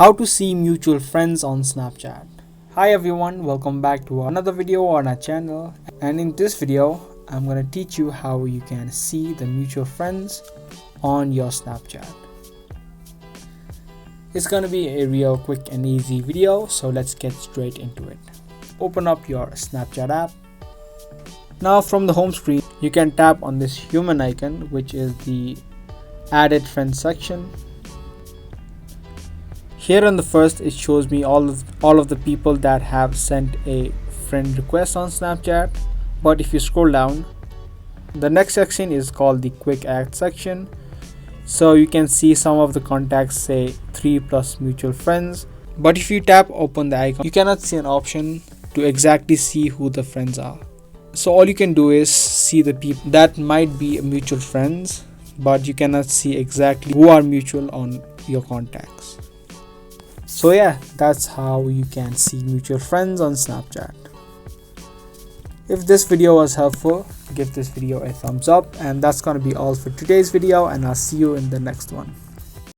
How to see mutual friends on Snapchat. Hi everyone, welcome back to another video on our channel, and in this video I'm going to teach you how you can see the mutual friends on your Snapchat. It's going to be a real quick and easy video, so let's get straight into it. Open up your Snapchat app. Now from the home screen you can tap on this human icon, which is the added friends section. Here on the first, it shows me all of the people that have sent a friend request on Snapchat. But if you scroll down, the next section is called the quick add section. So you can see some of the contacts say 3+ mutual friends. But if you tap open the icon, you cannot see an option to exactly see who the friends are. So all you can do is see the people that might be mutual friends, but you cannot see exactly who are mutual on your contacts. So yeah, that's how you can see mutual friends on Snapchat. If this video was helpful, give this video a thumbs up, and that's gonna be all for today's video, and I'll see you in the next one.